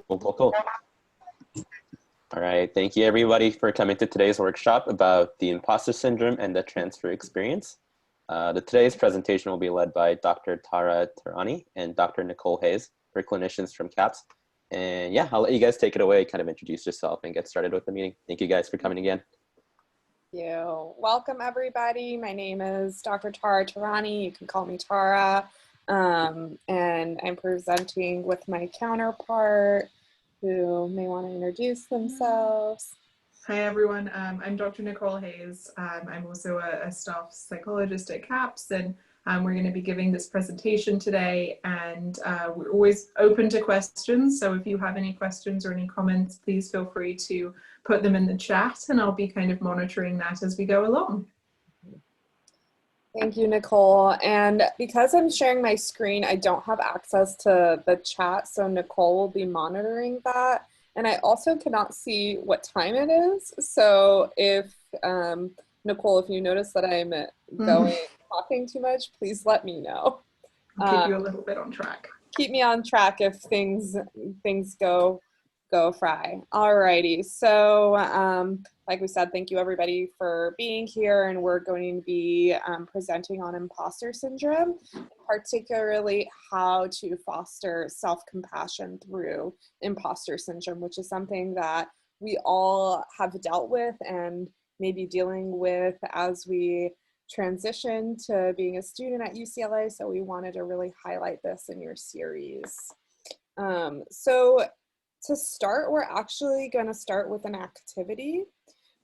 Cool, cool, cool. All right, thank you everybody for coming to today's workshop about the imposter syndrome and the transfer experience. Today's presentation will be led by Dr. Tara Tarani and Dr. Nicole Hayes, for clinicians from CAPS. And yeah, I'll let you guys take it away, kind of introduce yourself and get started with the meeting. Thank you guys for coming again. Thank you. Welcome everybody. My name is Dr. Tara Tarani. You can call me Tara. And I'm presenting with my counterpart who may want to introduce themselves. Hi everyone, I'm Dr. Nicole Hayes. I'm also a staff psychologist at CAPS, and we're going to be giving this presentation today, and we're always open to questions. So if you have any questions or any comments, please feel free to put them in the chat, and I'll be kind of monitoring that as we go along. Thank you, Nicole. And because I'm sharing my screen, I don't have access to the chat, so Nicole will be monitoring that. And I also cannot see what time it is. So if, Nicole, if you notice that I'm talking too much, please let me know. I'll keep you a little bit on track. Keep me on track if things go fry. Alrighty, so like we said, thank you everybody for being here, and we're going to be presenting on imposter syndrome, particularly how to foster self-compassion through imposter syndrome, which is something that we all have dealt with and may be dealing with as we transition to being a student at UCLA, so we wanted to really highlight this in your series. So to start, we're actually going to start with an activity.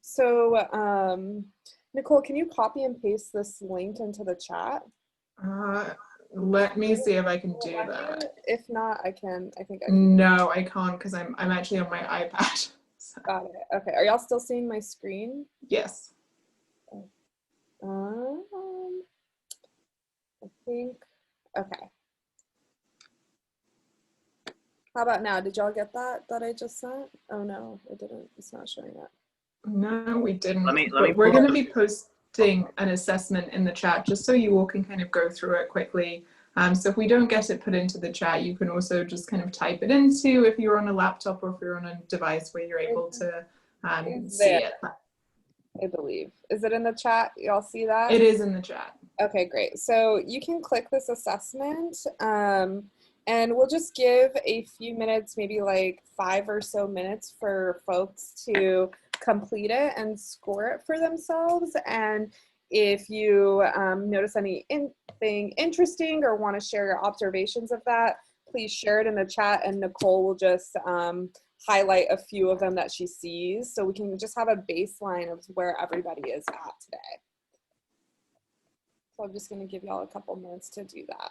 So Nicole, can you copy and paste this link into the chat? Let me see if I can do that. If not, I think I can. No, I can't, because I'm actually on my iPad. So. Got it. Okay, are y'all still seeing my screen? Yes. I think, okay. How about now? Did y'all get that I just sent? Oh no, it didn't. It's not showing up. No, we didn't. But we're going to be posting an assessment in the chat just so you all can kind of go through it quickly. So if we don't get it put into the chat, you can also just kind of type it into, if you're on a laptop or if you're on a device where you're able to see it. I believe. Is it in the chat? Y'all see that? It is in the chat. Okay, great. So you can click this assessment, and we'll just give a few minutes, maybe like 5 or so minutes, for folks to complete it and score it for themselves. And if you notice anything interesting or want to share your observations of that, please share it in the chat, and Nicole will just highlight a few of them that she sees, so we can just have a baseline of where everybody is at today. So I'm just going to give y'all a couple minutes to do that.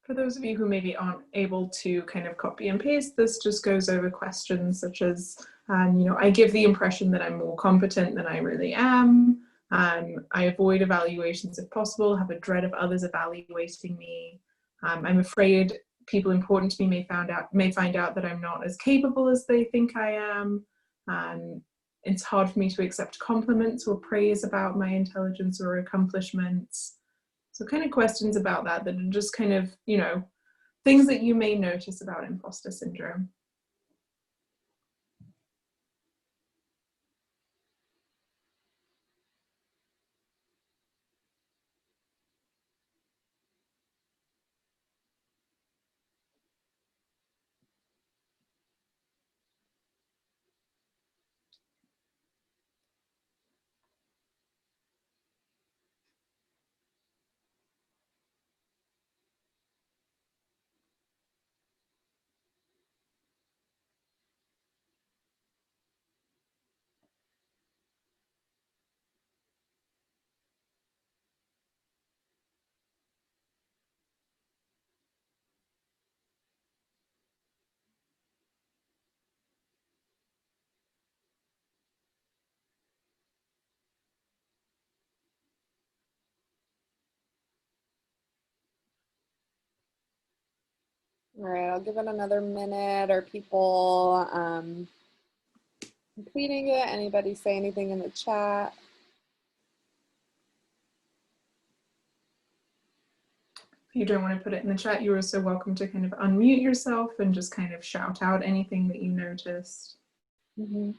For those of you who maybe aren't able to kind of copy and paste, this just goes over questions such as, you know, I give the impression that I'm more competent than I really am. I avoid evaluations if possible, have a dread of others evaluating me. I'm afraid people important to me may find out that I'm not as capable as they think I am. It's hard for me to accept compliments or praise about my intelligence or accomplishments. So kind of questions about that are just kind of, you know, things that you may notice about imposter syndrome. All right, I'll give it another minute. Are people completing it? Anybody say anything in the chat? If you don't want to put it in the chat, you're also welcome to kind of unmute yourself and just kind of shout out anything that you noticed. Mm-hmm.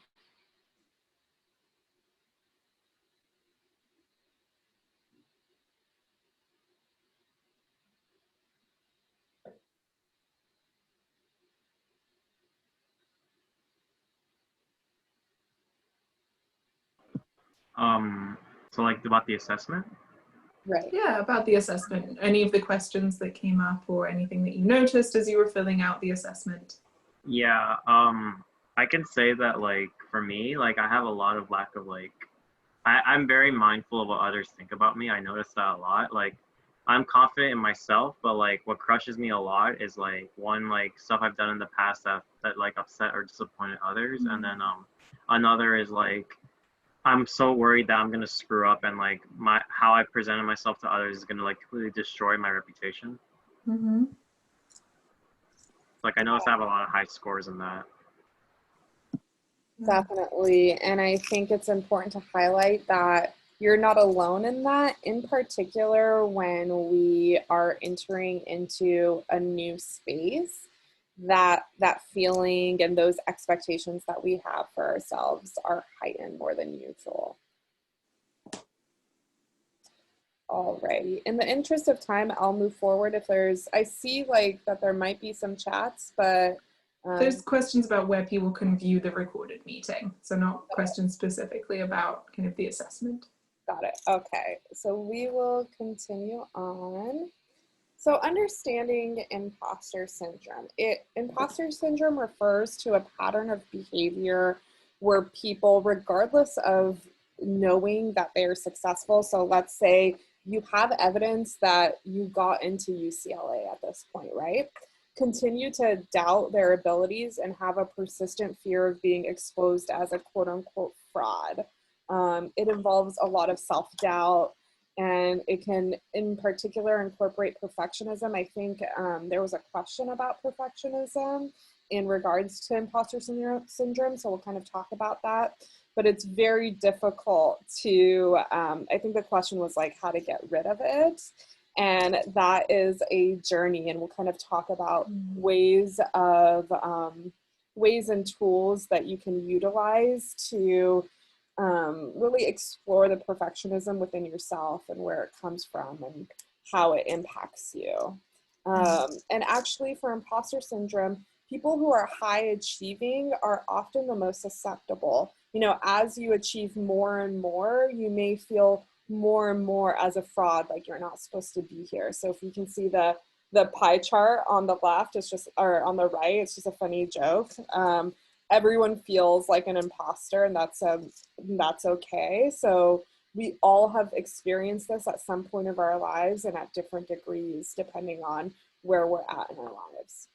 So like about the assessment? Right. Yeah, about the assessment. Any of the questions that came up or anything that you noticed as you were filling out the assessment? Yeah, I can say that like for me, like I have a lot of lack of like I'm very mindful of what others think about me. I notice that a lot. Like I'm confident in myself, but like what crushes me a lot is like one like stuff I've done in the past that like upset or disappointed others. Mm-hmm. And then another is like I'm so worried that I'm gonna screw up and like how I presented myself to others is gonna like completely destroy my reputation. Mm-hmm. Like I notice I have a lot of high scores in that. Definitely. And I think it's important to highlight that you're not alone in that, in particular when we are entering into a new space, that feeling and those expectations that we have for ourselves are heightened more than usual. Alrighty. In the interest of time, I'll move forward. If I see like that there might be some chats, but there's questions about where people can view the recorded meeting, so not questions specifically about kind of the assessment. Got it. Okay, so we will continue on. So understanding imposter syndrome. Imposter syndrome refers to a pattern of behavior where people, regardless of knowing that they are successful, so let's say you have evidence that you got into UCLA at this point, right? Continue to doubt their abilities and have a persistent fear of being exposed as a quote unquote fraud. It involves a lot of self-doubt, and it can in particular incorporate perfectionism. I think there was a question about perfectionism in regards to imposter syndrome, so we'll kind of talk about that. But it's very difficult to, I think the question was like how to get rid of it. And that is a journey, and we'll kind of talk about ways and tools that you can utilize to really explore the perfectionism within yourself and where it comes from and how it impacts you. And actually for imposter syndrome, people who are high achieving are often the most susceptible. You know, as you achieve more and more, you may feel more and more as a fraud, like you're not supposed to be here. So if you can see the pie chart on the left, it's just, or on the right, it's just a funny joke. Everyone feels like an imposter, and that's okay. So we all have experienced this at some point of our lives and at different degrees, depending on where we're at in our lives.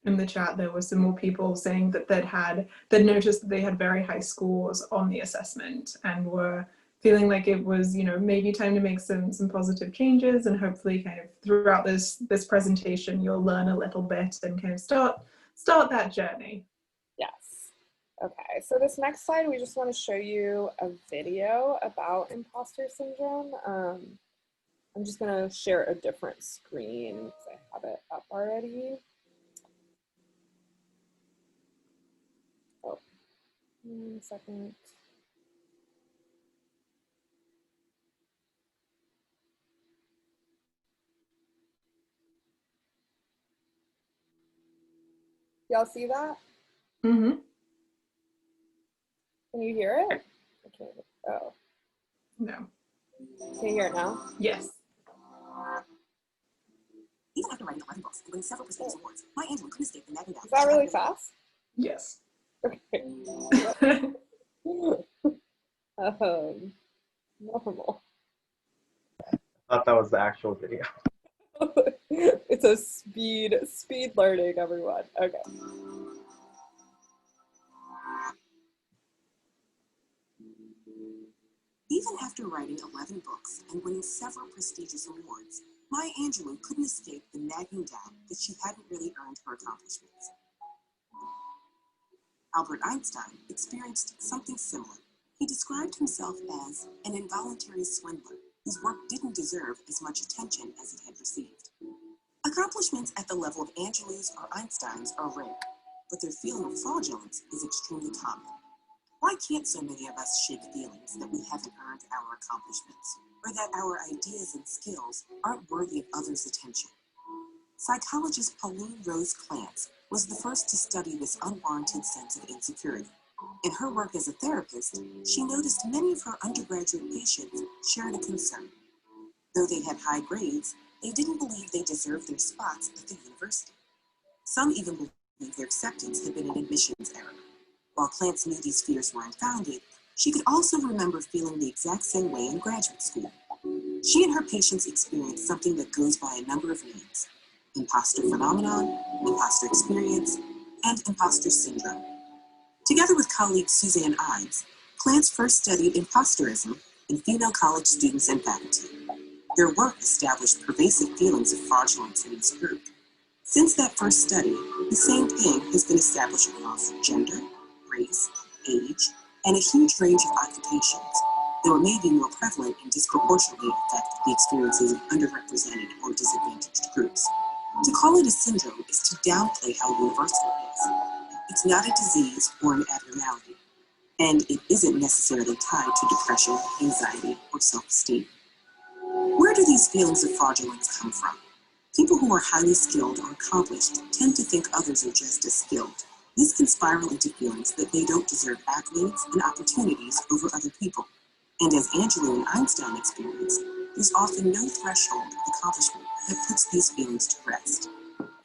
In the chat, there were some more people saying that they'd noticed that they had very high scores on the assessment and were feeling like it was, you know, maybe time to make some positive changes, and hopefully kind of throughout this presentation, you'll learn a little bit and kind of start that journey. Yes. Okay, so this next slide, we just want to show you a video about imposter syndrome. I'm just going to share a different screen because I have it up already. Oh, 1 second. Y'all see that? Mm-hmm. Can you hear it? I can't. Oh. No. Can you hear it now? Yes. Even after writing 11 books and winning several prestigious awards, Maya Angelou couldn't escape the nagging doubt. Is that really fast? Yes. Okay. Normal. I thought that was the actual video. It's a speed learning, everyone. Okay. Even after writing 11 books and winning several prestigious awards, Maya Angelou couldn't escape the nagging doubt that she hadn't really earned her accomplishments. Albert Einstein experienced something similar. He described himself as an involuntary swindler whose work didn't deserve as much attention as it had received. Accomplishments at the level of Angelou's or Einstein's are rare, but their feeling of fraudulence is extremely common. Why can't so many of us shake feelings that we haven't earned our accomplishments, or that our ideas and skills aren't worthy of others' attention? Psychologist Pauline Rose Clance was the first to study this unwarranted sense of insecurity. In her work as a therapist, she noticed many of her undergraduate patients shared a concern. Though they had high grades, they didn't believe they deserved their spots at the university. Some even believed their acceptance had been an admissions error. While Clance knew these fears were unfounded, she could also remember feeling the exact same way in graduate school. She and her patients experienced something that goes by a number of names: imposter phenomenon, imposter experience, and imposter syndrome. Together with colleague Suzanne Ives, Clance first studied imposterism in female college students and faculty. Their work established pervasive feelings of fraudulence in this group. Since that first study, the same thing has been established across gender, race, age, and a huge range of occupations, though it may be more prevalent and disproportionately affect the experiences of underrepresented or disadvantaged groups. To call it a syndrome is to downplay how universal it is. It's not a disease or an abnormality, and it isn't necessarily tied to depression, anxiety, or self-esteem. Where do these feelings of fraudulence come from? People who are highly skilled or accomplished tend to think others are just as skilled. This can spiral into feelings that they don't deserve accolades and opportunities over other people. And as Angelou and Einstein experienced, there's often no threshold of accomplishment that puts these feelings to rest.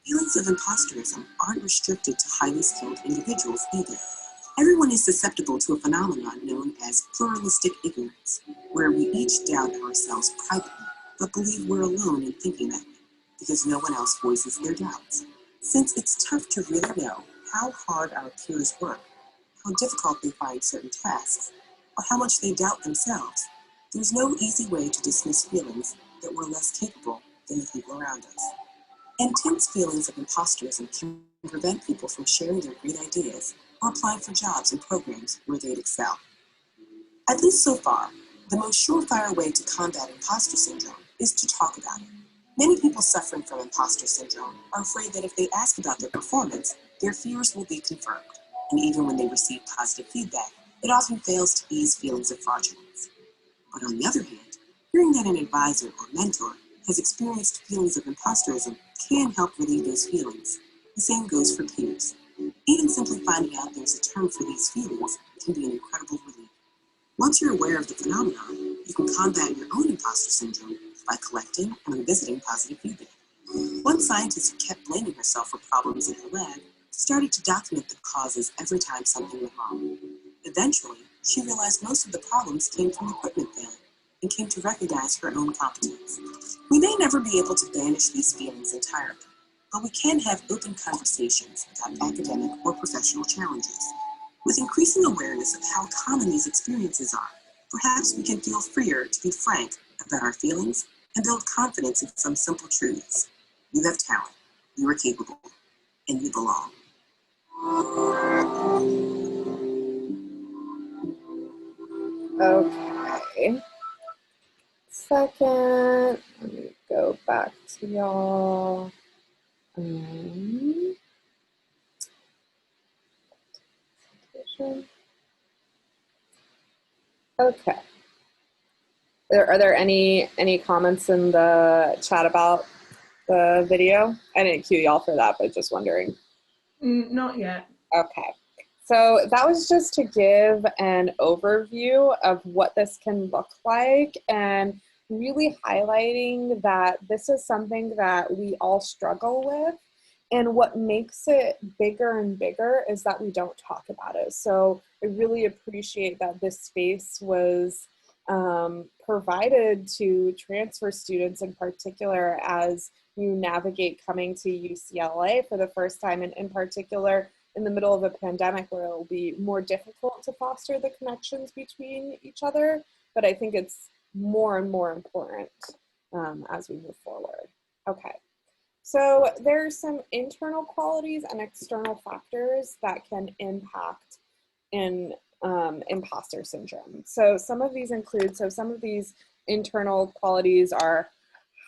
Feelings of imposterism aren't restricted to highly skilled individuals either. Everyone is susceptible to a phenomenon known as pluralistic ignorance, where we each doubt ourselves privately, but believe we're alone in thinking that way, because no one else voices their doubts. Since it's tough to really know how hard our peers work, how difficult they find certain tasks, or how much they doubt themselves, there's no easy way to dismiss feelings that we're less capable than the people around us. Intense feelings of imposterism can prevent people from sharing their great ideas or applying for jobs and programs where they'd excel. At least so far, the most surefire way to combat imposter syndrome is to talk about it. Many people suffering from imposter syndrome are afraid that if they ask about their performance, their fears will be confirmed. And even when they receive positive feedback, it often fails to ease feelings of fraudulence. But on the other hand, hearing that an advisor or mentor has experienced feelings of imposterism can help relieve those feelings. The same goes for peers. Even simply finding out there's a term for these feelings can be an incredible relief. Once you're aware of the phenomenon, you can combat your own imposter syndrome by collecting and revisiting positive feedback. One scientist who kept blaming herself for problems in her lab started to document the causes every time something went wrong. Eventually, she realized most of the problems came from equipment failure and came to recognize her own competence. We may never be able to banish these feelings entirely, but we can have open conversations about academic or professional challenges. With increasing awareness of how common these experiences are, perhaps we can feel freer to be frank about our feelings and build confidence in some simple truths. You have talent, you are capable, and you belong. Okay. Second, let me go back to y'all. Okay. Are there any comments in the chat about the video? I didn't cue y'all for that, but just wondering. Not yet. Okay. So that was just to give an overview of what this can look like and really highlighting that this is something that we all struggle with. And what makes it bigger and bigger is that we don't talk about it. So I really appreciate that this space was provided to transfer students in particular as you navigate coming to UCLA for the first time, and in particular in the middle of a pandemic where it will be more difficult to foster the connections between each other. But I think it's more and more important as we move forward. Okay. So there's some internal qualities and external factors that can impact in imposter syndrome. So some of these include, some of these internal qualities are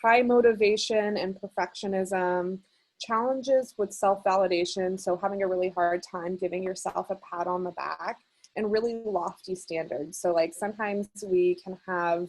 high motivation and perfectionism, challenges with self-validation, so having a really hard time giving yourself a pat on the back, and really lofty standards. So like sometimes we can have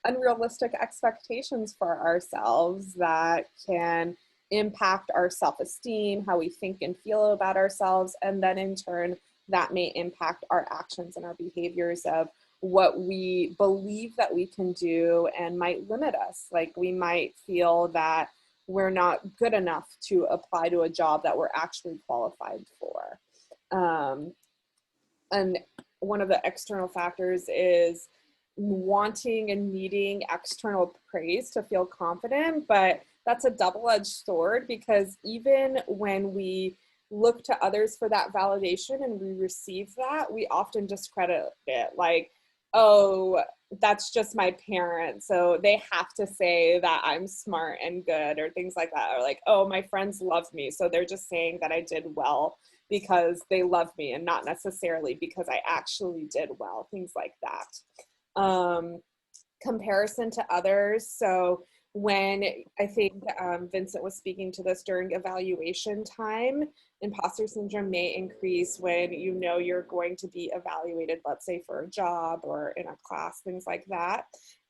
unrealistic expectations for ourselves that can impact our self-esteem, how we think and feel about ourselves, and then in turn that may impact our actions and our behaviors of what we believe that we can do and might limit us. Like we might feel that we're not good enough to apply to a job that we're actually qualified for. And one of the external factors is wanting and needing external praise to feel confident, but that's a double-edged sword, because even when we look to others for that validation and we receive that, we often discredit it, like, oh, that's just my parents, so they have to say that I'm smart and good, or things like that, or like, oh, my friends love me, so they're just saying that I did well because they love me and not necessarily because I actually did well, things like that. Comparison to others. So when I think Vincent was speaking to this during evaluation time, imposter syndrome may increase when you know you're going to be evaluated, let's say for a job or in a class, things like that,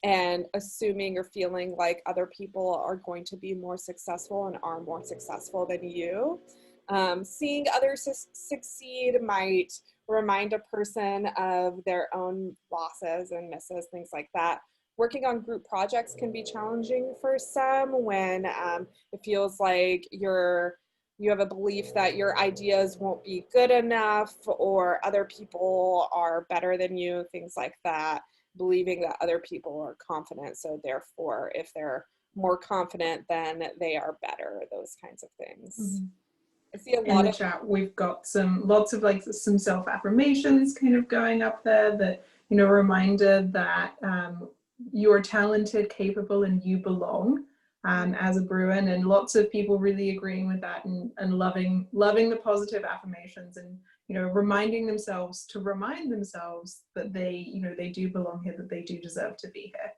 and assuming or feeling like other people are going to be more successful and are more successful than you. Seeing others succeed might remind a person of their own losses and misses, things like that. Working on group projects can be challenging for some when it feels like you have a belief that your ideas won't be good enough, or other people are better than you, things like that. Believing that other people are confident, so therefore if they're more confident then they are better, those kinds of things. Mm-hmm. I see a lot in the chat. We've got lots of like some self-affirmations kind of going up there that, you know, reminder that you're talented, capable, and you belong as a Bruin, and lots of people really agreeing with that and loving the positive affirmations, and, you know, reminding themselves to remind themselves that they, you know, they do belong here, that they do deserve to be here.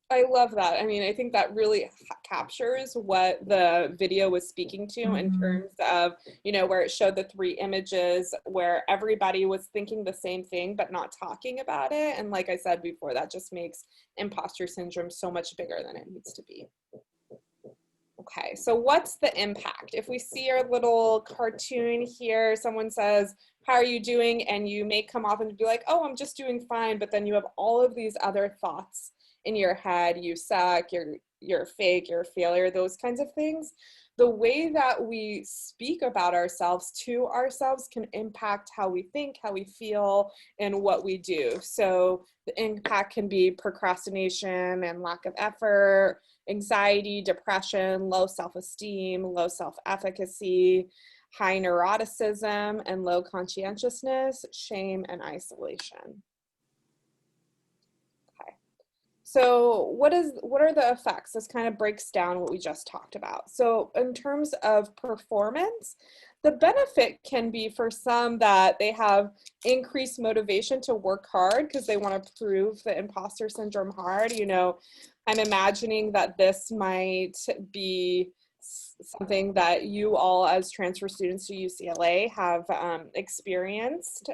I love that. I mean, I think that really captures what the video was speaking to, in terms of, you know, where it showed the 3 images where everybody was thinking the same thing but not talking about it. And like I said before, that just makes imposter syndrome so much bigger than it needs to be. Okay, so what's the impact? If we see our little cartoon here, someone says, how are you doing? And you may come off and be like, oh, I'm just doing fine. But then you have all of these other thoughts in your head. You suck, you're fake, you're a failure, those kinds of things. The way that we speak about ourselves to ourselves can impact how we think, how we feel, and what we do. So the impact can be procrastination and lack of effort, anxiety, depression, low self-esteem, low self-efficacy, high neuroticism, and low conscientiousness, shame, and isolation. So what are the effects? This kind of breaks down what we just talked about. So in terms of performance, the benefit can be for some that they have increased motivation to work hard because they want to prove the imposter syndrome hard. You know, I'm imagining that this might be something that you all as transfer students to UCLA have experienced,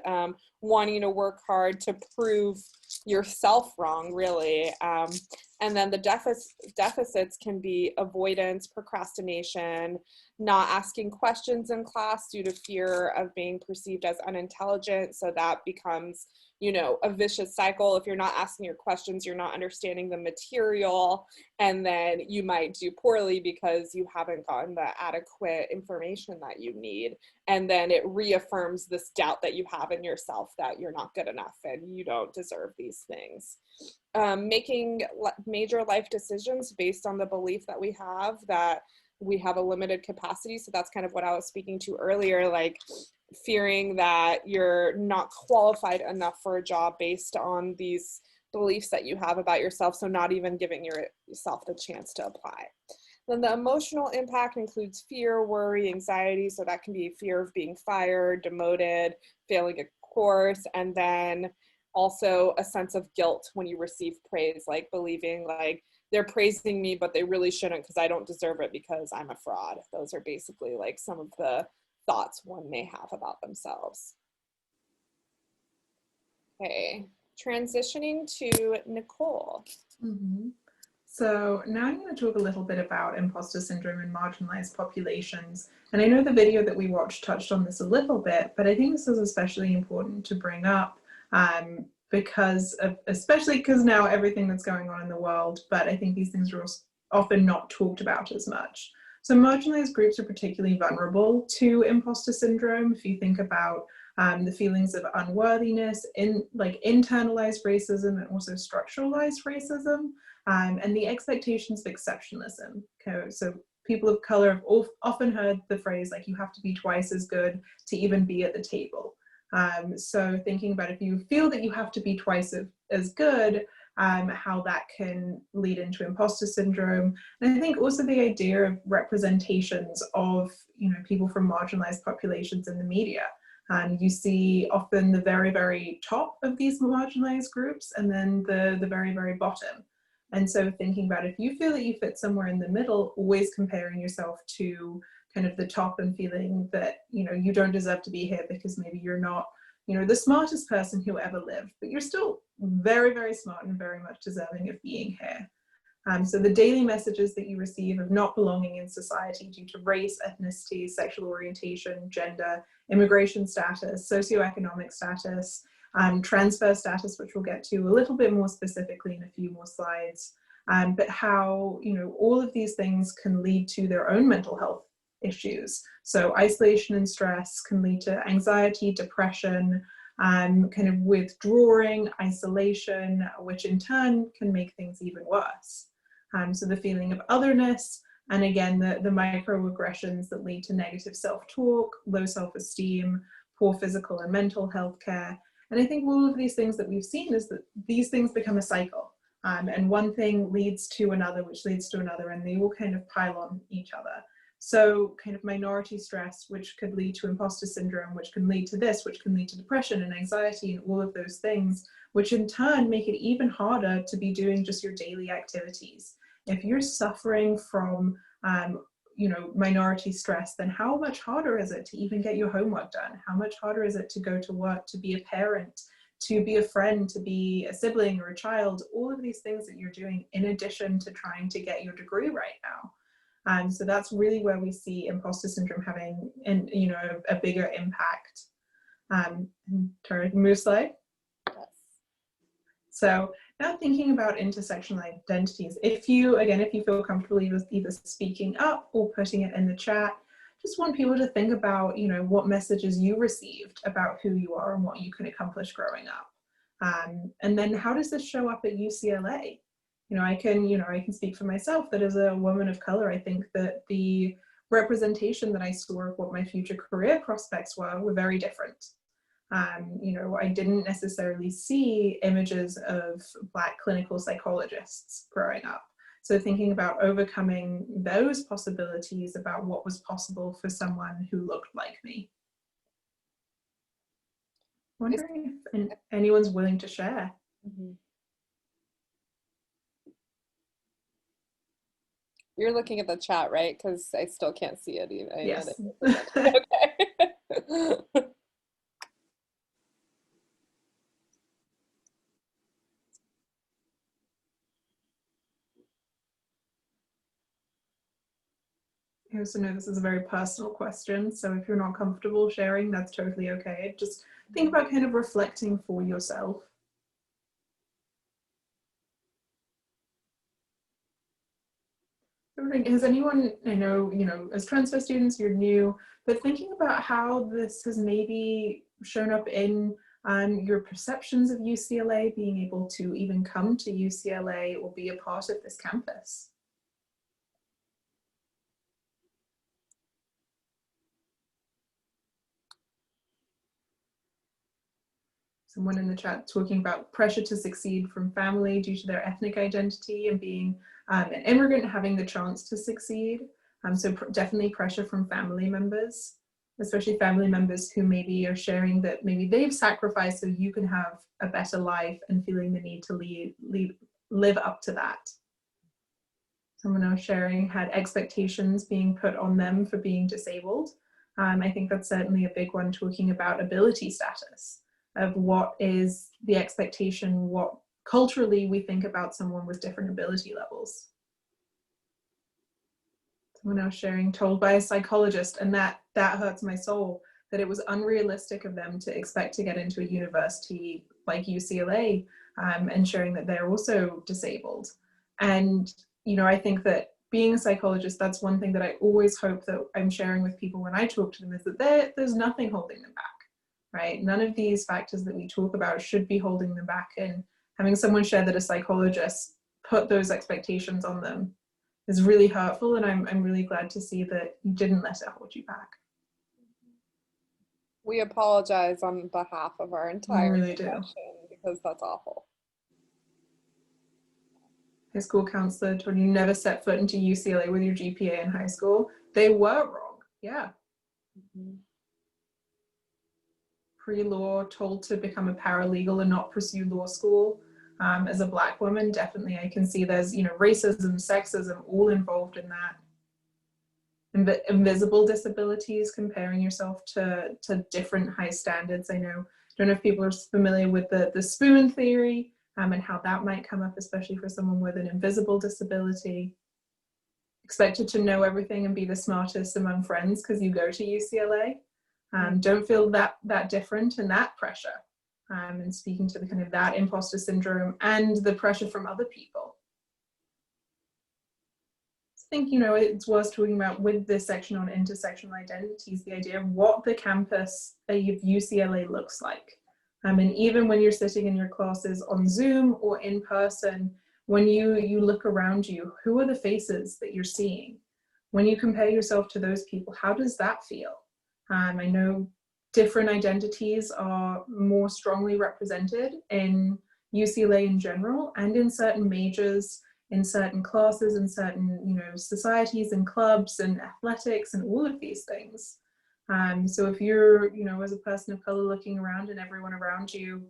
wanting to work hard to prove yourself wrong, really. And then the deficits can be avoidance, procrastination, not asking questions in class due to fear of being perceived as unintelligent. So that becomes, you know, a vicious cycle. If you're not asking your questions, you're not understanding the material, and then you might do poorly because you haven't gotten the adequate information that you need. And then it reaffirms this doubt that you have in yourself that you're not good enough and you don't deserve these things. Making major life decisions based on the belief that we have a limited capacity. So that's kind of what I was speaking to earlier, like fearing that you're not qualified enough for a job based on these beliefs that you have about yourself, so not even giving yourself the chance to apply. Then the emotional impact includes fear, worry, anxiety. So that can be fear of being fired, demoted, failing a course, and then also a sense of guilt when you receive praise, like believing like they're praising me, but they really shouldn't because I don't deserve it because I'm a fraud. Those are basically like some of the thoughts one may have about themselves. Okay, transitioning to Nicole. Mm-hmm. So now I'm going to talk a little bit about imposter syndrome in marginalized populations. And I know the video that we watched touched on this a little bit, but I think this is especially important to bring up especially because now everything that's going on in the world, but I think these things are often not talked about as much. So marginalized groups are particularly vulnerable to imposter syndrome. If you think about the feelings of unworthiness, internalized racism and also structuralized racism, and the expectations of exceptionalism. Okay, so people of color have often heard the phrase like you have to be twice as good to even be at the table. So thinking about if you feel that you have to be twice as good, how that can lead into imposter syndrome. And I think also the idea of representations of people from marginalized populations in the media. You see often the very, very top of these marginalized groups and then the very, very bottom. And so thinking about if you feel that you fit somewhere in the middle, always comparing yourself to kind of the top and feeling that, you don't deserve to be here because maybe you're not, the smartest person who ever lived, but you're still very, very smart and very much deserving of being here. So the daily messages that you receive of not belonging in society due to race, ethnicity, sexual orientation, gender, immigration status, socioeconomic status, transfer status, which we'll get to a little bit more specifically in a few more slides, but how all of these things can lead to their own mental health issues. So isolation and stress can lead to anxiety, depression, kind of withdrawing, isolation, which in turn can make things even worse. So the feeling of otherness, and again, the microaggressions that lead to negative self-talk, low self-esteem, poor physical and mental health care. And I think all of these things that we've seen is that these things become a cycle. And one thing leads to another, which leads to another, and they will kind of pile on each other. So kind of minority stress, which could lead to imposter syndrome, which can lead to this, which can lead to depression and anxiety and all of those things, which in turn make it even harder to be doing just your daily activities. If you're suffering from minority stress, then how much harder is it to even get your homework done? How much harder is it to go to work, to be a parent, to be a friend, to be a sibling or a child? All of these things that you're doing in addition to trying to get your degree right now. So that's really where we see imposter syndrome having a bigger impact. Turn move slide. Yes. So now thinking about intersectional identities, if you feel comfortable either speaking up or putting it in the chat, just want people to think about, what messages you received about who you are and what you can accomplish growing up. And then how does this show up at UCLA? I can speak for myself that as a woman of color, I think that the representation that I saw of what my future career prospects were very different. I didn't necessarily see images of Black clinical psychologists growing up. So thinking about overcoming those possibilities about what was possible for someone who looked like me. Wondering if anyone's willing to share. Mm-hmm. You're looking at the chat, right? Because I still can't see it even. Yes. Okay. I also know this is a very personal question, so if you're not comfortable sharing, that's totally okay. Just think about kind of reflecting for yourself. Has anyone, I know, as transfer students, you're new, but thinking about how this has maybe shown up in your perceptions of UCLA, being able to even come to UCLA or be a part of this campus? someone in the chat talking about pressure to succeed from family due to their ethnic identity and being an immigrant, having the chance to succeed. So definitely pressure from family members, especially family members who maybe are sharing that maybe they've sacrificed so you can have a better life, and feeling the need to live up to that. Someone else sharing had expectations being put on them for being disabled. I think that's certainly a big one, talking about ability status, of what is the expectation, what culturally we think about someone with different ability levels. Someone else sharing, told by a psychologist, and that hurts my soul, that it was unrealistic of them to expect to get into a university like UCLA, and sharing that they're also disabled. And, you know, I think that being a psychologist, that's one thing that I always hope that I'm sharing with people when I talk to them, is that there's nothing holding them back, right? None of these factors that we talk about should be holding them back. And having someone share that a psychologist put those expectations on them is really hurtful, and I'm really glad to see that you didn't let it hold you back. We apologize on behalf of our entire really profession, because that's awful. High school counselor told you never set foot into UCLA with your GPA in high school. They were wrong, yeah. Pre-law, told to become a paralegal and not pursue law school. As a Black woman, definitely I can see there's, you know, racism, sexism, all involved in that. Invisible disabilities, comparing yourself to different high standards. Don't know if people are familiar with the spoon theory, and how that might come up, especially for someone with an invisible disability. Expected to know everything and be the smartest among friends because you go to UCLA. Don't feel that different, and that pressure. And speaking to the kind of that imposter syndrome and the pressure from other people. I think, you know, it's worth talking about with this section on intersectional identities, the idea of what the campus of UCLA looks like. And even when you're sitting in your classes on Zoom or in person, when you look around you, who are the faces that you're seeing? When you compare yourself to those people, how does that feel? I know different identities are more strongly represented in UCLA in general, and in certain majors, in certain classes, in certain, you know, societies and clubs and athletics and all of these things. So if you're, you know, as a person of color looking around and everyone around you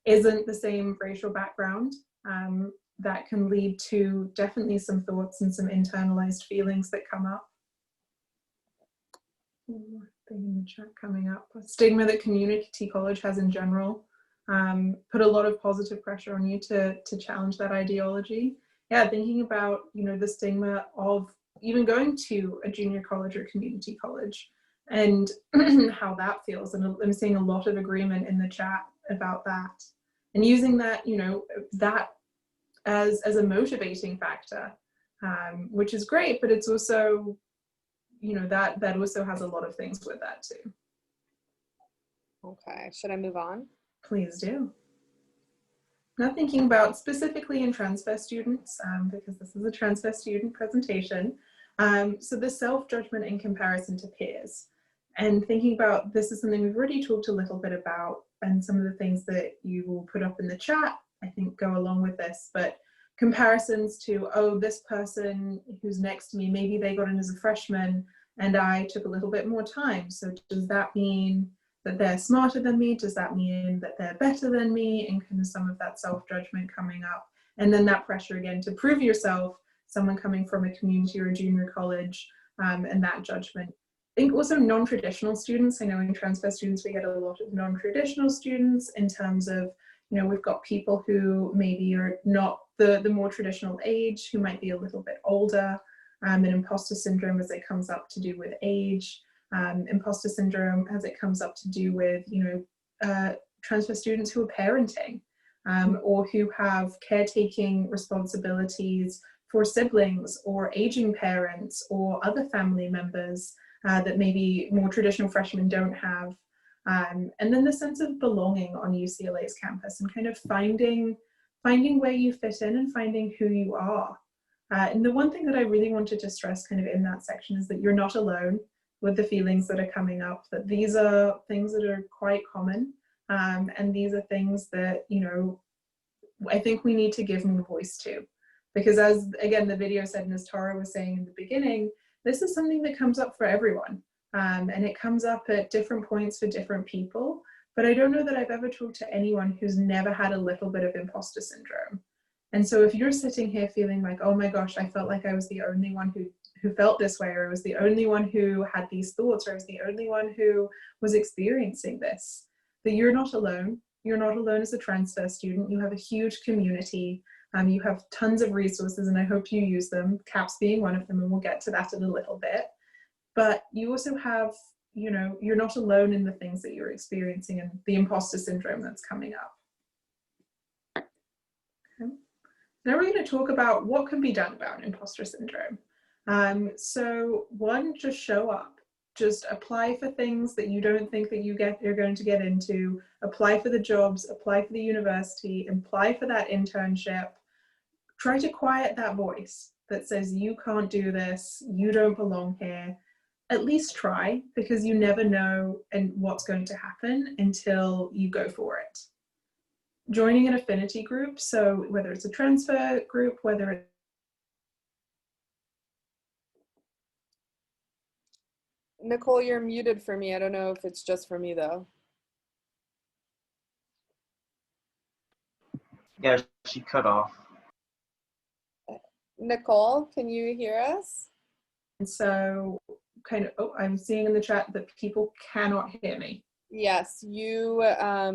isn't the same racial background, that can lead to definitely some thoughts and some internalized feelings that come up. Thing in the chat coming up. A stigma that community college has in general, put a lot of positive pressure on you to challenge that ideology. Yeah, thinking about, you know, the stigma of even going to a junior college or community college and how that feels. And I'm seeing a lot of agreement in the chat about that, and using that, you know, that as a motivating factor, which is great, but it's also, you know, that also has a lot of things with that too. Okay, should I move on? Please do. Now thinking about specifically in transfer students, because this is a transfer student presentation, so the self-judgment in comparison to peers. And thinking about, this is something we've already talked a little bit about, and some of the things that you will put up in the chat, I think, go along with this, but comparisons to, oh, this person who's next to me, maybe they got in as a freshman and I took a little bit more time. So does that mean that they're smarter than me? Does that mean that they're better than me? And kind of some of that self-judgment coming up. And then that pressure again to prove yourself, someone coming from a community or a junior college, and that judgment. I think also non-traditional students. I know in transfer students, we get a lot of non-traditional students in terms of, you know, we've got people who maybe are not the more traditional age, who might be a little bit older, and imposter syndrome as it comes up to do with age, imposter syndrome as it comes up to do with, you know, transfer students who are parenting, or who have caretaking responsibilities for siblings or aging parents or other family members that maybe more traditional freshmen don't have. And then the sense of belonging on UCLA's campus and kind of finding where you fit in and finding who you are. And the one thing that I really wanted to stress kind of in that section is that you're not alone with the feelings that are coming up, that these are things that are quite common. And these are things that, you know, I think we need to give more voice to. Because as, again, the video said, and as Tara was saying in the beginning, this is something that comes up for everyone. And it comes up at different points for different people. But I don't know that I've ever talked to anyone who's never had a little bit of imposter syndrome. And so if you're sitting here feeling like, oh my gosh, I felt like I was the only one who felt this way, or I was the only one who had these thoughts, or I was the only one who was experiencing this, that you're not alone. You're not alone as a transfer student. You have a huge community. You have tons of resources, and I hope you use them, CAPS being one of them, and we'll get to that in a little bit. But you also have, you know, you're not alone in the things that you're experiencing and the imposter syndrome that's coming up. Okay. Now we're going to talk about what can be done about imposter syndrome. So one, just show up. Just apply for things that you don't think that you're going to get into. Apply for the jobs, apply for the university, apply for that internship. Try to quiet that voice that says you can't do this, you don't belong here. At least try, because you never know and what's going to happen until you go for it. Joining an affinity group, so whether it's a transfer group, whether it's Nicole, you're muted for me. I don't know if it's just for me though. Yeah, she cut off. Nicole, can you hear us? and so kind of, oh, I'm seeing in the chat that people cannot hear me. Yes, you, I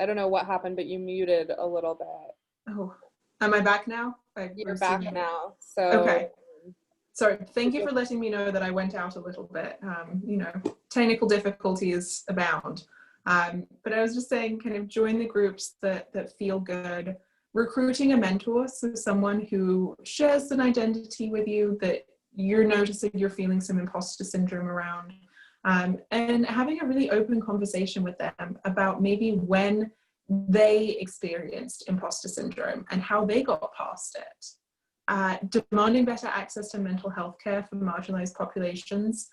don't know what happened, but you muted a little bit. Oh, am I back now? You're back now, so. Okay. Sorry, thank you for letting me know that I went out a little bit. You know, technical difficulties abound. But I was just saying, kind of join the groups that feel good. Recruiting a mentor, so someone who shares an identity with you that you're noticing you're feeling some imposter syndrome around. And having a really open conversation with them about maybe when they experienced imposter syndrome and how they got past it. Demanding better access to mental health care for marginalized populations.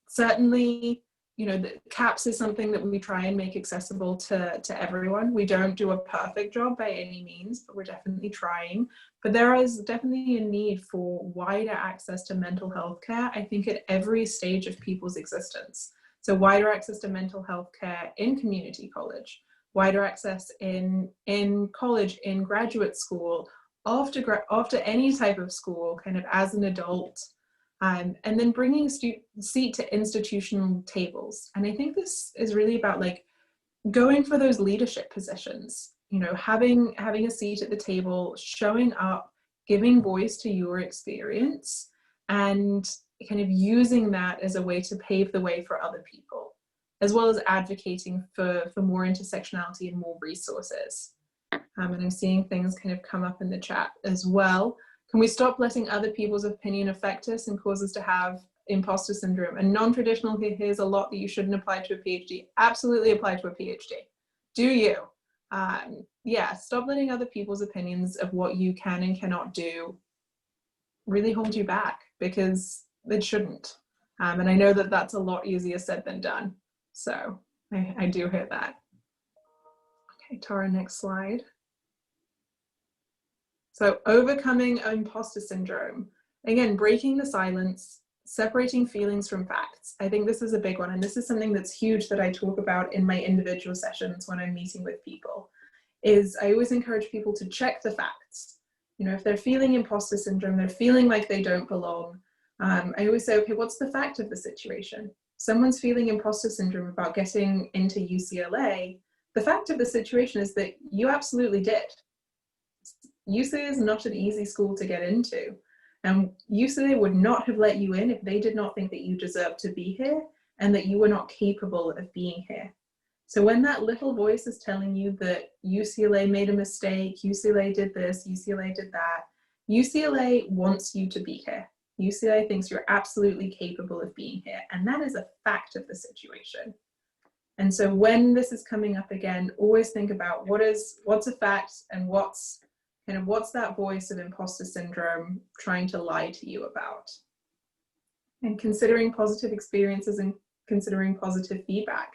Certainly, you know, the CAPS is something that we try and make accessible to everyone. We don't do a perfect job by any means, but we're definitely trying. But there is definitely a need for wider access to mental health care, I think, at every stage of people's existence. So wider access to mental health care in community college, wider access in college, in graduate school, after any type of school, kind of as an adult, and then bringing seat to institutional tables. And I think this is really about like going for those leadership positions, you know, having a seat at the table, showing up, giving voice to your experience, and kind of using that as a way to pave the way for other people, as well as advocating for more intersectionality and more resources. And I'm seeing things kind of come up in the chat as well. Can we stop letting other people's opinion affect us and cause us to have imposter syndrome? And non-traditional, here's a lot that you shouldn't apply to a PhD. Absolutely apply to a PhD. Do you? Yeah, stop letting other people's opinions of what you can and cannot do really hold you back, because it shouldn't. And I know that that's a lot easier said than done. So I do hear that. Okay, Tara, next slide. So overcoming imposter syndrome. Again, breaking the silence, separating feelings from facts. I think this is a big one, and this is something that's huge that I talk about in my individual sessions when I'm meeting with people, is I always encourage people to check the facts. You know, if they're feeling imposter syndrome, they're feeling like they don't belong, I always say, okay, what's the fact of the situation? Someone's feeling imposter syndrome about getting into UCLA. The fact of the situation is that you absolutely did. UCLA is not an easy school to get into, and UCLA would not have let you in if they did not think that you deserved to be here and that you were not capable of being here. So when that little voice is telling you that UCLA made a mistake, UCLA did this, UCLA did that, UCLA wants you to be here. UCLA thinks you're absolutely capable of being here, and that is a fact of the situation. And so when this is coming up again, always think about what's a fact and what's that voice of imposter syndrome trying to lie to you about. And considering positive experiences and considering positive feedback.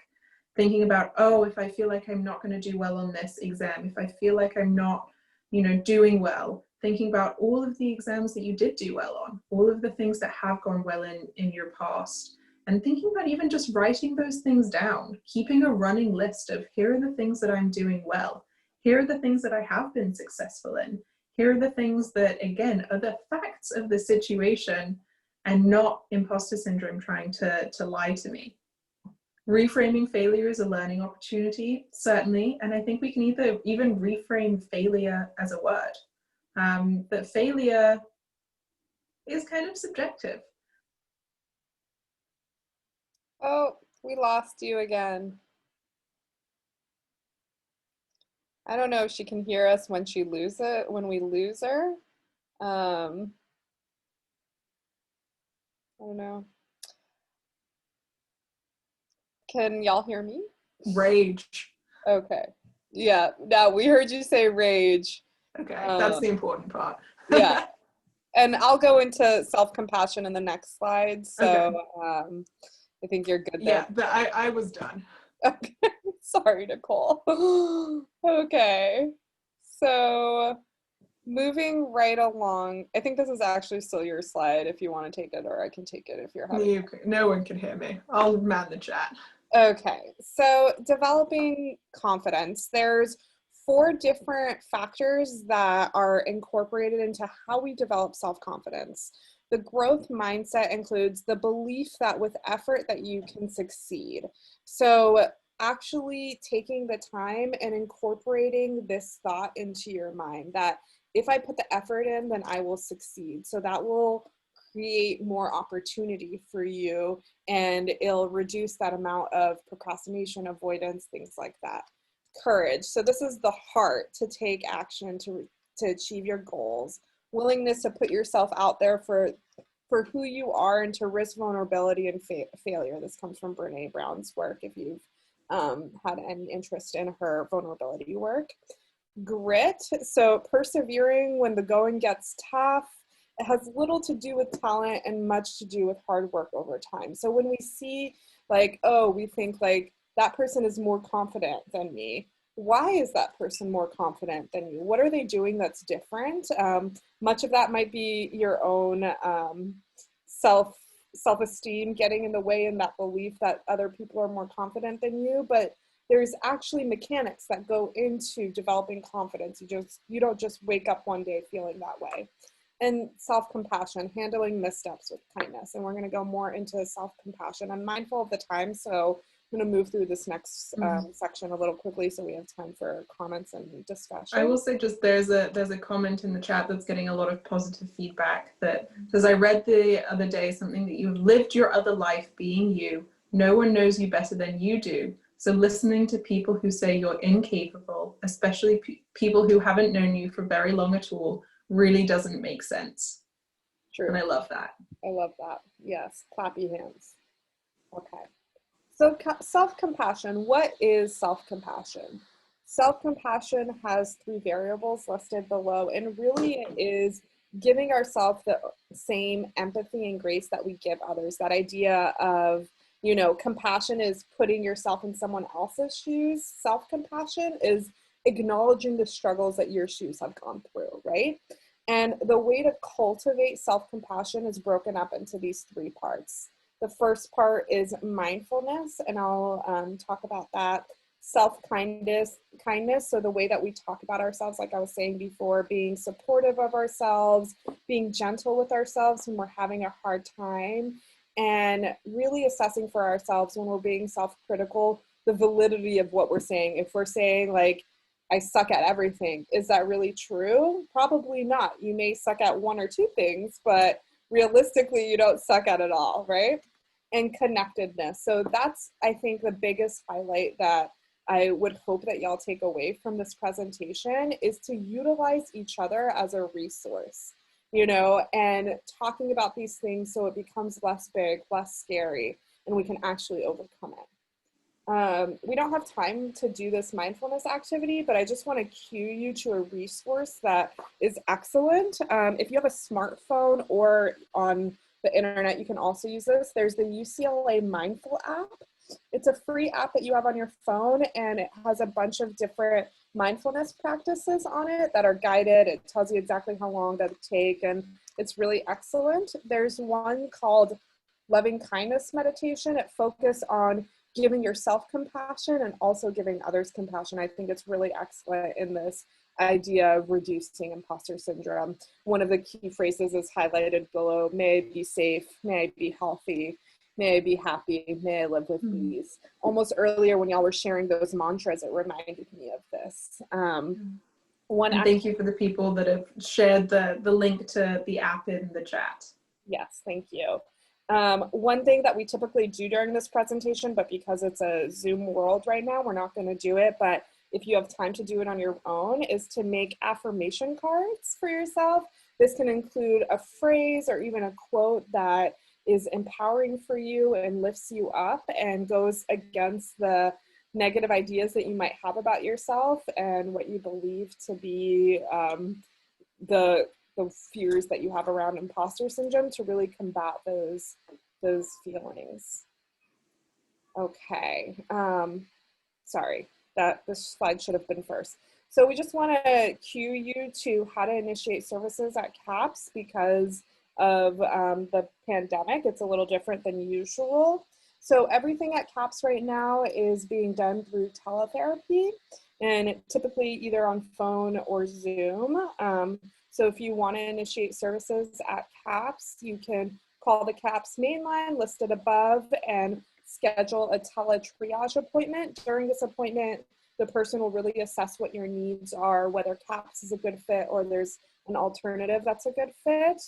thinking about, oh, if I feel like I'm not going to do well on this exam, if I feel like I'm not, you know, doing well, thinking about all of the exams that you did do well on, all of the things that have gone well in your past, and thinking about even just writing those things down, keeping a running list of here are the things that I'm doing well, here are the things that I have been successful in, here are the things that, again, are the facts of the situation and not imposter syndrome trying to lie to me. Reframing failure as a learning opportunity, certainly, and I think we can even reframe failure as a word. That failure is kind of subjective. Oh, we lost you again. I don't know if she can hear us when we lose her. I don't know. Can y'all hear me? Rage. Okay. Yeah, now we heard you say rage. Okay, that's the important part. Yeah. And I'll go into self-compassion in the next slide. So Okay. I think you're good there. Yeah, but I was done. Okay. Sorry, Nicole. Okay. So moving right along, I think this is actually still your slide if you want to take it, or I can take it if you're having No one can hear me. I'll man the chat. Okay, so developing confidence. There's 4 different factors that are incorporated into how we develop self-confidence. The growth mindset includes the belief that with effort that you can succeed. So actually taking the time and incorporating this thought into your mind that if I put the effort in, then I will succeed. So that will create more opportunity for you, and it'll reduce that amount of procrastination, avoidance, things like that. Courage. So this is the heart to take action to achieve your goals. Willingness to put yourself out there for who you are and to risk vulnerability and failure. This comes from Brene Brown's work, if you've had any interest in her vulnerability work. Grit. So persevering when the going gets tough. It has little to do with talent and much to do with hard work over time. So when we see like, oh, we think like that person is more confident than me. Why is that person more confident than you? What are they doing that's different? Much of that might be your own self-esteem getting in the way, and that belief that other people are more confident than you. But there's actually mechanics that go into developing confidence. You don't just wake up one day feeling that way. And self-compassion, handling missteps with kindness. And we're going to go more into self-compassion. I'm mindful of the time, so I'm going to move through this next section a little quickly so we have time for comments and discussion. I will say just there's a comment in the chat that's getting a lot of positive feedback that says, I read the other day something that you've lived your other life being you. No one knows you better than you do. So listening to people who say you're incapable, especially people who haven't known you for very long at all, really doesn't make sense. True. And I love that. I love that. Yes. Clappy hands. Okay. So self-compassion. What is self-compassion? Self-compassion has 3 variables listed below, and really it is giving ourselves the same empathy and grace that we give others. That idea of, you know, compassion is putting yourself in someone else's shoes. Self-compassion is acknowledging the struggles that your shoes have gone through, right? And the way to cultivate self-compassion is broken up into these 3 parts. The first part is mindfulness, and I'll talk about that. Self-kindness, so the way that we talk about ourselves, like I was saying before, being supportive of ourselves, being gentle with ourselves when we're having a hard time, and really assessing for ourselves when we're being self-critical, the validity of what we're saying. If we're saying like, I suck at everything, is that really true? Probably not. You may suck at 1 or 2 things, but realistically, you don't suck at it all, right? And connectedness. So that's, I think, the biggest highlight that I would hope that y'all take away from this presentation is to utilize each other as a resource, you know, and talking about these things so it becomes less big, less scary, and we can actually overcome it. We don't have time to do this mindfulness activity, but I just want to cue you to a resource that is excellent. If you have a smartphone or on the internet, you can also use this. There's the UCLA Mindful app. It's a free app that you have on your phone, and it has a bunch of different mindfulness practices on it that are guided. It tells you exactly how long that it take, and it's really excellent. There's one called Loving Kindness Meditation. It focuses on giving yourself compassion and also giving others compassion. I think it's really excellent in this idea of reducing imposter syndrome. One of the key phrases is highlighted below: may I be safe, may I be healthy, may I be happy, may I live with ease. Almost earlier when y'all were sharing those mantras, it reminded me of this. And thank you for the people that have shared the link to the app in the chat. Yes, thank you. One thing that we typically do during this presentation, but because it's a Zoom world right now, we're not going to do it, but if you have time to do it on your own, is to make affirmation cards for yourself. This can include a phrase or even a quote that is empowering for you and lifts you up and goes against the negative ideas that you might have about yourself and what you believe to be the fears that you have around imposter syndrome, to really combat those feelings. Okay, sorry, this slide should have been first. So we just want to cue you to how to initiate services at CAPS because of the pandemic. It's a little different than usual. So everything at CAPS right now is being done through teletherapy, and typically either on phone or Zoom. So if you want to initiate services at CAPS, you can call the CAPS main line listed above and schedule a tele-triage appointment. During this appointment, the person will really assess what your needs are, whether CAPS is a good fit or there's an alternative that's a good fit.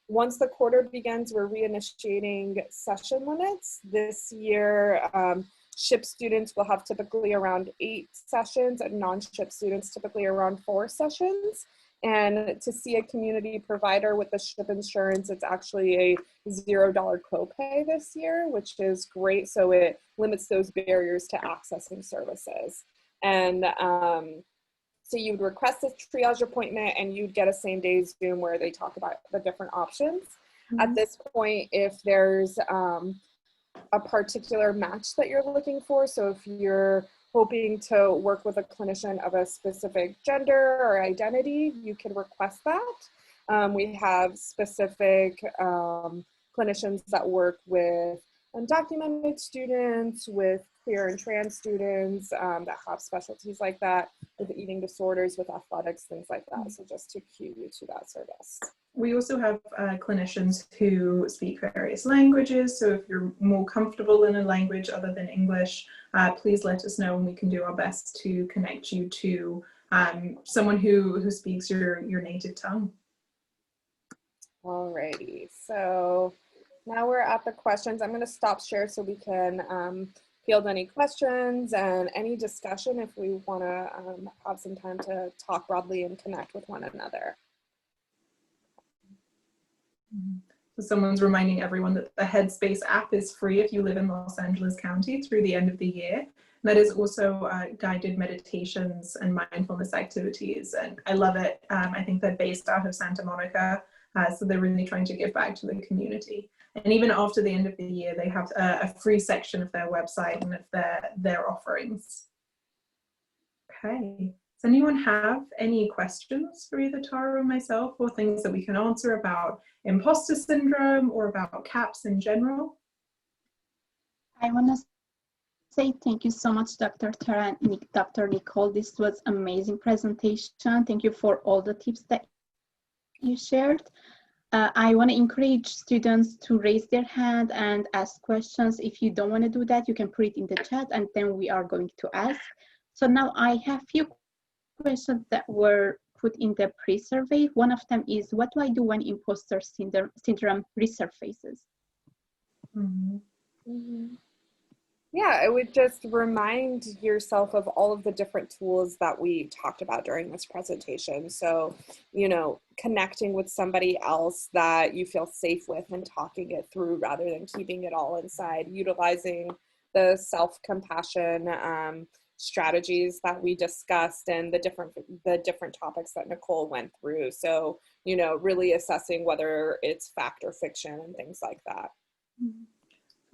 Once the quarter begins, we're reinitiating session limits. This year, SHIP students will have typically around 8 sessions and non-SHIP students typically around 4 sessions. And to see a community provider with the SHIP insurance, it's actually a $0 copay this year, which is great. So it limits those barriers to accessing services. And so you would request a triage appointment and you'd get a same day Zoom where they talk about the different options. At this point, if there's a particular match that you're looking for, so if you're hoping to work with a clinician of a specific gender or identity, you can request that. We have specific clinicians that work with undocumented students, with queer and trans students that have specialties like that, with eating disorders, with athletics, things like that. So just to cue you to that service. We also have clinicians who speak various languages, so if you're more comfortable in a language other than English, please let us know and we can do our best to connect you to someone who speaks your native tongue. Alrighty, so now we're at the questions. I'm going to stop share so we can field any questions and any discussion if we want to have some time to talk broadly and connect with one another. So someone's reminding everyone that the Headspace app is free if you live in Los Angeles County through the end of the year. And that is also guided meditations and mindfulness activities. And I love it. I think they're based out of Santa Monica. So they're really trying to give back to the community. And even after the end of the year, they have a free section of their website and of their offerings. Okay. Does anyone have any questions for either Tara or myself, or things that we can answer about imposter syndrome or about CAPS in general? I want to say thank you so much, Dr. Tara and Dr. Nicole. This was amazing presentation. Thank you for all the tips that you shared. I want to encourage students to raise their hand and ask questions. If you don't want to do that, you can put it in the chat and then we are going to ask. So now I have a few questions that were put in the pre-survey. One of them is, what do I do when imposter syndrome resurfaces? Yeah, I would just remind yourself of all of the different tools that we talked about during this presentation. So, you know, connecting with somebody else that you feel safe with and talking it through rather than keeping it all inside, utilizing the self-compassion strategies that we discussed and the different topics that Nicole went through. So, you know, really assessing whether it's fact or fiction and things like that.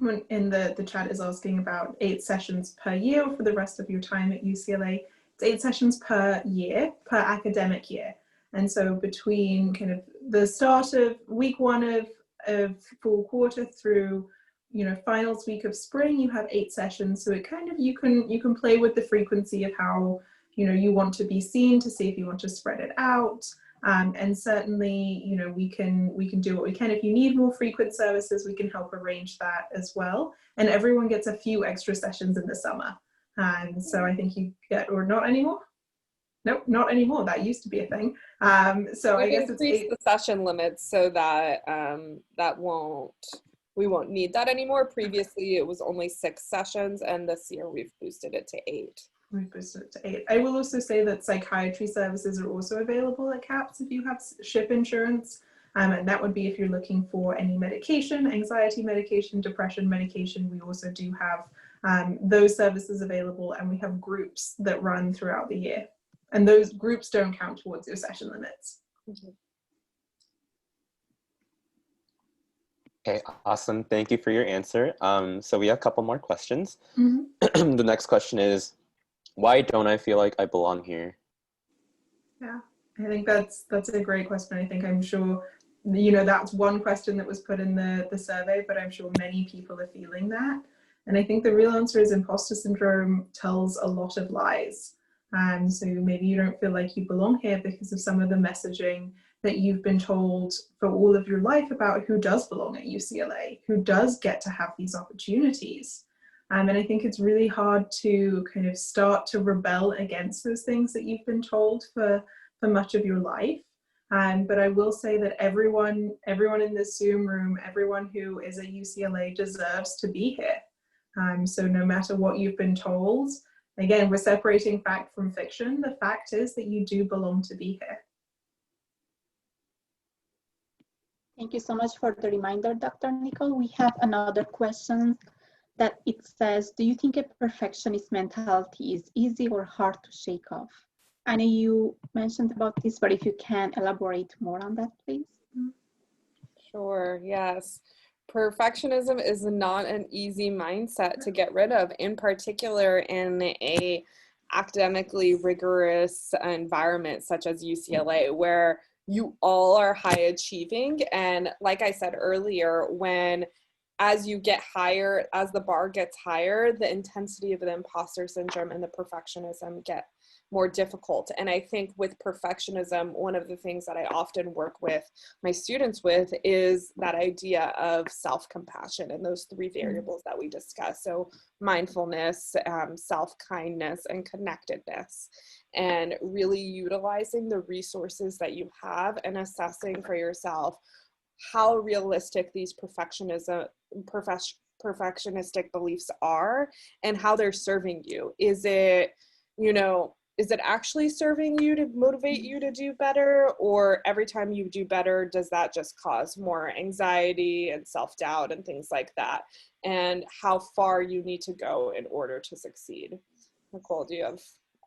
in the chat is asking about 8 sessions per year for the rest of your time at UCLA. It's 8 sessions per year, per academic year. And so between kind of the start of week 1 of fall quarter through, you know, finals week of spring, you have 8 sessions. So it kind of, you can play with the frequency of how, you know, you want to be seen, to see if you want to spread it out. And certainly, you know, we can do what we can. If you need more frequent services, we can help arrange that as well. And everyone gets a few extra sessions in the summer. So I think you get, or not anymore? Nope, not anymore. That used to be a thing. So I guess it's 8. The session limits so that we won't need that anymore. Previously, it was only 6 sessions, and this year we've boosted it to 8. We've boosted it to 8. I will also say that psychiatry services are also available at CAPS if you have SHIP insurance. And that would be if you're looking for any medication, anxiety medication, depression medication. We also do have those services available, and we have groups that run throughout the year. And those groups don't count towards your session limits. Okay, awesome. Thank you for your answer. So we have a couple more questions. Mm-hmm. The next question is, why don't I feel like I belong here? Yeah, I think that's a great question. I think, I'm sure, you know, that's one question that was put in the survey, but I'm sure many people are feeling that. And I think the real answer is imposter syndrome tells a lot of lies. So maybe you don't feel like you belong here because of some of the messaging that you've been told for all of your life about who does belong at UCLA, who does get to have these opportunities. And I think it's really hard to kind of start to rebel against those things that you've been told for much of your life. But I will say that everyone in this Zoom room, everyone who is at UCLA deserves to be here. So no matter what you've been told, again, we're separating fact from fiction. The fact is that you do belong to be here. Thank you so much for the reminder, Dr. Nicole. We have another question that it says, do you think a perfectionist mentality is easy or hard to shake off? I know you mentioned about this, but if you can elaborate more on that, please. Sure, yes. Perfectionism is not an easy mindset to get rid of, in particular in a academically rigorous environment such as UCLA, where you all are high achieving. And like I said earlier, as you get higher, as the bar gets higher, the intensity of the imposter syndrome and the perfectionism get more difficult. And I think with perfectionism, one of the things that I often work with my students with is that idea of self-compassion and those 3 variables that we discussed. So mindfulness, self-kindness, and connectedness, and really utilizing the resources that you have and assessing for yourself how realistic these perfectionistic beliefs are and how they're serving you. Is it, is it actually serving you to motivate you to do better? Or every time you do better, does that just cause more anxiety and self-doubt and things like that? And how far you need to go in order to succeed. Nicole, do you have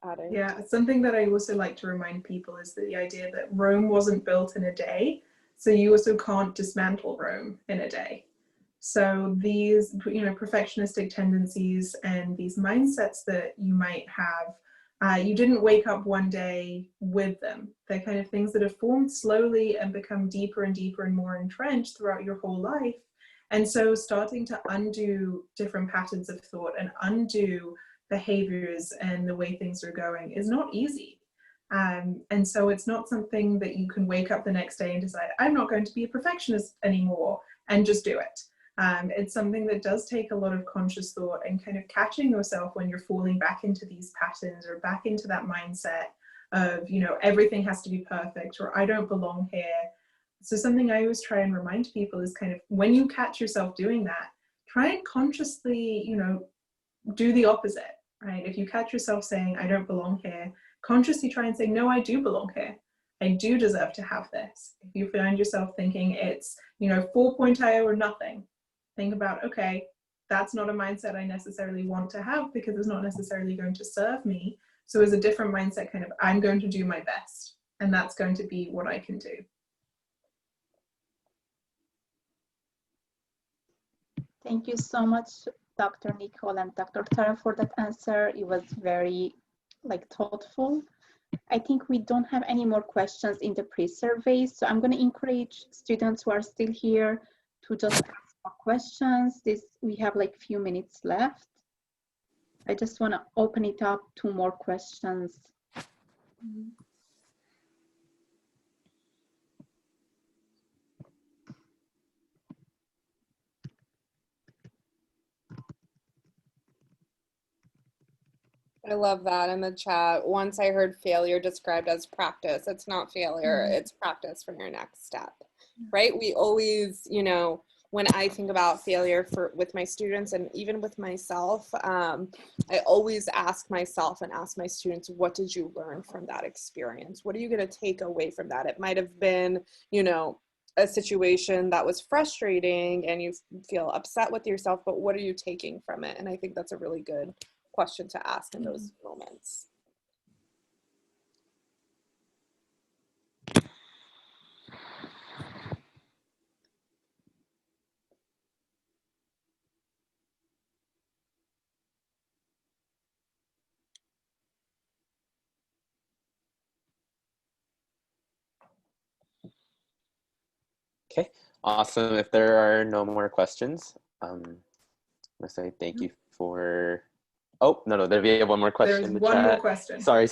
adding? Yeah, something that I also like to remind people is the idea that Rome wasn't built in a day. So you also can't dismantle Rome in a day. So these, perfectionistic tendencies and these mindsets that you might have, you didn't wake up one day with them. They're kind of things that have formed slowly and become deeper and deeper and more entrenched throughout your whole life. And so starting to undo different patterns of thought and undo behaviors and the way things are going is not easy. And so it's not something that you can wake up the next day and decide, I'm not going to be a perfectionist anymore, and just do it. It's something that does take a lot of conscious thought and kind of catching yourself when you're falling back into these patterns or back into that mindset of, everything has to be perfect or I don't belong here. So something I always try and remind people is kind of when you catch yourself doing that, try and consciously, do the opposite, right? If you catch yourself saying, I don't belong here, consciously try and say, no, I do belong here. I do deserve to have this. If you find yourself thinking it's, 4.0 or nothing, think about, okay, that's not a mindset I necessarily want to have because it's not necessarily going to serve me. So as a different mindset, kind of, I'm going to do my best, and that's going to be what I can do. Thank you so much, Dr. Nicole and Dr. Tara, for that answer. It was very thoughtful. I think we don't have any more questions in the pre-survey, so I'm going to encourage students who are still here to just ask more questions. We have few minutes left. I just want to open it up to more questions. I love that in the chat. Once I heard failure described as practice. It's not failure, it's practice for your next step, right? We always, when I think about failure with my students and even with myself, I always ask myself and ask my students, what did you learn from that experience? What are you going to take away from that? It might have been, a situation that was frustrating and you feel upset with yourself, but what are you taking from it? And I think that's a really good question to ask in those moments. Okay, awesome. If there are no more questions, I'm gonna say thank you for, oh, no, we have one more question in the There's one more chat. question. Sorry,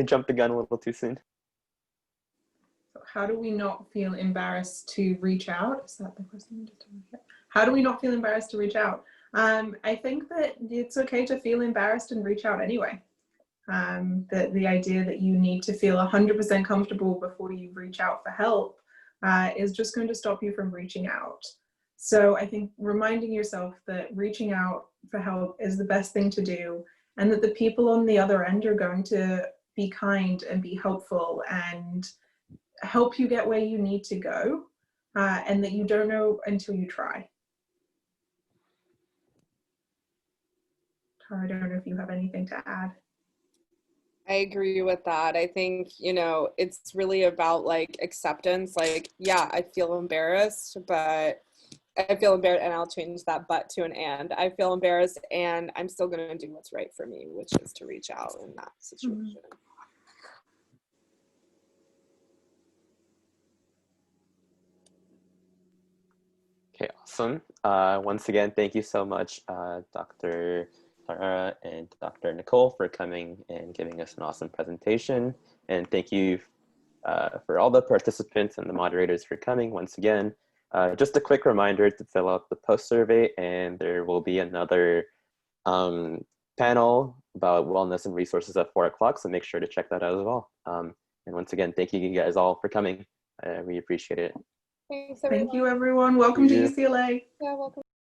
jumped the gun a little too soon. So how do we not feel embarrassed to reach out? Is that the question? How do we not feel embarrassed to reach out? I think that it's okay to feel embarrassed and reach out anyway. That the idea that you need to feel 100% comfortable before you reach out for help is just going to stop you from reaching out. So I think reminding yourself that reaching out for help is the best thing to do, and that the people on the other end are going to be kind and be helpful and help you get where you need to go, and that you don't know until you try. Tara, I don't know if you have anything to add. I agree with that. I think, it's really about acceptance. Yeah, I feel embarrassed, but I feel embarrassed, and I'll change that but to an and. I feel embarrassed and I'm still going to do what's right for me, which is to reach out in that situation. Okay, awesome. Once again, thank you so much, Dr. Tara and Dr. Nicole, for coming and giving us an awesome presentation. And thank you for all the participants and the moderators for coming once again. Just a quick reminder to fill out the post survey, and there will be another panel about wellness and resources at 4 o'clock, so make sure to check that out as well. And once again, thank you guys all for coming. We appreciate it. Thanks, everyone. Thank you, everyone. Welcome to UCLA. Yeah, welcome.